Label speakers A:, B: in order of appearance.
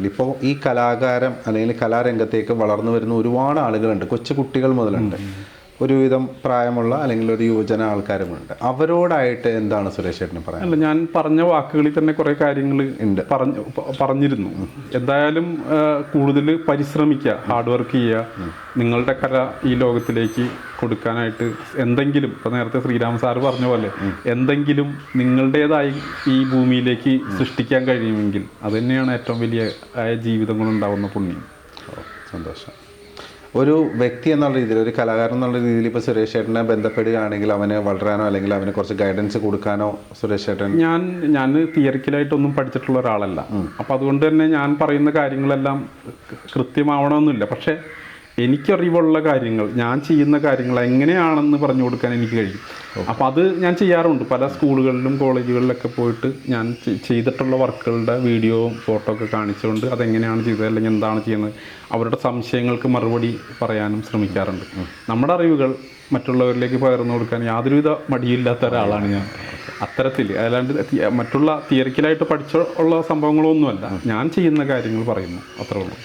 A: രീതിയിൽ ഇപ്പോൾ ഈ കലാകാരം അല്ലെങ്കിൽ കലാരംഗത്തേക്ക് വളർന്നു വരുന്ന ഒരുപാട് ആളുകളുണ്ട്, കൊച്ചു കുട്ടികൾ മുതലുണ്ട്, ഒരുവിധം പ്രായമുള്ള അല്ലെങ്കിൽ ഒരു യുവജന ആൾക്കാരുമുണ്ട്. അവരോടായിട്ട് എന്താണ് സുരേഷ് ചേട്ടന് പറയാൻ?
B: അല്ല, ഞാൻ പറഞ്ഞ വാക്കുകളിൽ തന്നെ കുറേ കാര്യങ്ങൾ പറഞ്ഞിരുന്നു. എന്തായാലും കൂടുതൽ പരിശ്രമിക്കുക, ഹാർഡ് വർക്ക് ചെയ്യുക, നിങ്ങളുടെ കല ഈ ലോകത്തിലേക്ക് കൊടുക്കാനായിട്ട് എന്തെങ്കിലും, ഇപ്പം നേരത്തെ ശ്രീരാം സാറ് പറഞ്ഞ പോലെ എന്തെങ്കിലും നിങ്ങളുടേതായി ഈ ഭൂമിയിലേക്ക് സൃഷ്ടിക്കാൻ കഴിയുമെങ്കിൽ അത് തന്നെയാണ് ഏറ്റവും വലിയ ജീവിതം കൊണ്ടുണ്ടാവുന്ന പുണ്യം.
A: സന്തോഷം. ഒരു വ്യക്തി എന്നുള്ള രീതിയിൽ, ഒരു കലാകാരൻ എന്നുള്ള രീതിയിൽ ഇപ്പോൾ സുരേഷ് ചേട്ടനെ ബന്ധപ്പെടുകയാണെങ്കിൽ അവന് വളരാനോ അല്ലെങ്കിൽ അവന് കുറച്ച് ഗൈഡൻസ് കൊടുക്കാനോ സുരേഷ് ചേട്ടൻ?
B: ഞാൻ തിയറിക്കലായിട്ടൊന്നും പഠിച്ചിട്ടുള്ള ഒരാളല്ല. അപ്പം അതുകൊണ്ട് തന്നെ ഞാൻ പറയുന്ന കാര്യങ്ങളെല്ലാം കൃത്യമാവണമെന്നില്ല. പക്ഷേ എനിക്കറിവുള്ള കാര്യങ്ങൾ, ഞാൻ ചെയ്യുന്ന കാര്യങ്ങൾ എങ്ങനെയാണെന്ന് പറഞ്ഞു കൊടുക്കാൻ എനിക്ക് കഴിയും. അപ്പോൾ അത് ഞാൻ ചെയ്യാറുണ്ട്. പല സ്കൂളുകളിലും കോളേജുകളിലൊക്കെ പോയിട്ട് ഞാൻ ചെയ്തിട്ടുള്ള വർക്കുകളുടെ വീഡിയോയും ഫോട്ടോ ഒക്കെ കാണിച്ചുകൊണ്ട് അതെങ്ങനെയാണ് ചെയ്തത് അല്ലെങ്കിൽ എന്താണ് ചെയ്യുന്നത്, അവരുടെ സംശയങ്ങൾക്ക് മറുപടി പറയാനും ശ്രമിക്കാറുണ്ട്. നമ്മുടെ അറിവുകൾ മറ്റുള്ളവരിലേക്ക് പകർന്നു കൊടുക്കാൻ യാതൊരുവിധ മടിയില്ലാത്ത ഒരാളാണ് ഞാൻ. അത്തരത്തിൽ, അല്ലാണ്ട് മറ്റുള്ള തിയറിക്കലായിട്ട് പഠിച്ചുള്ള സംഭവങ്ങളൊന്നുമല്ല, ഞാൻ ചെയ്യുന്ന കാര്യങ്ങൾ പറയുന്നു, അത്രേ ഉള്ളൂ.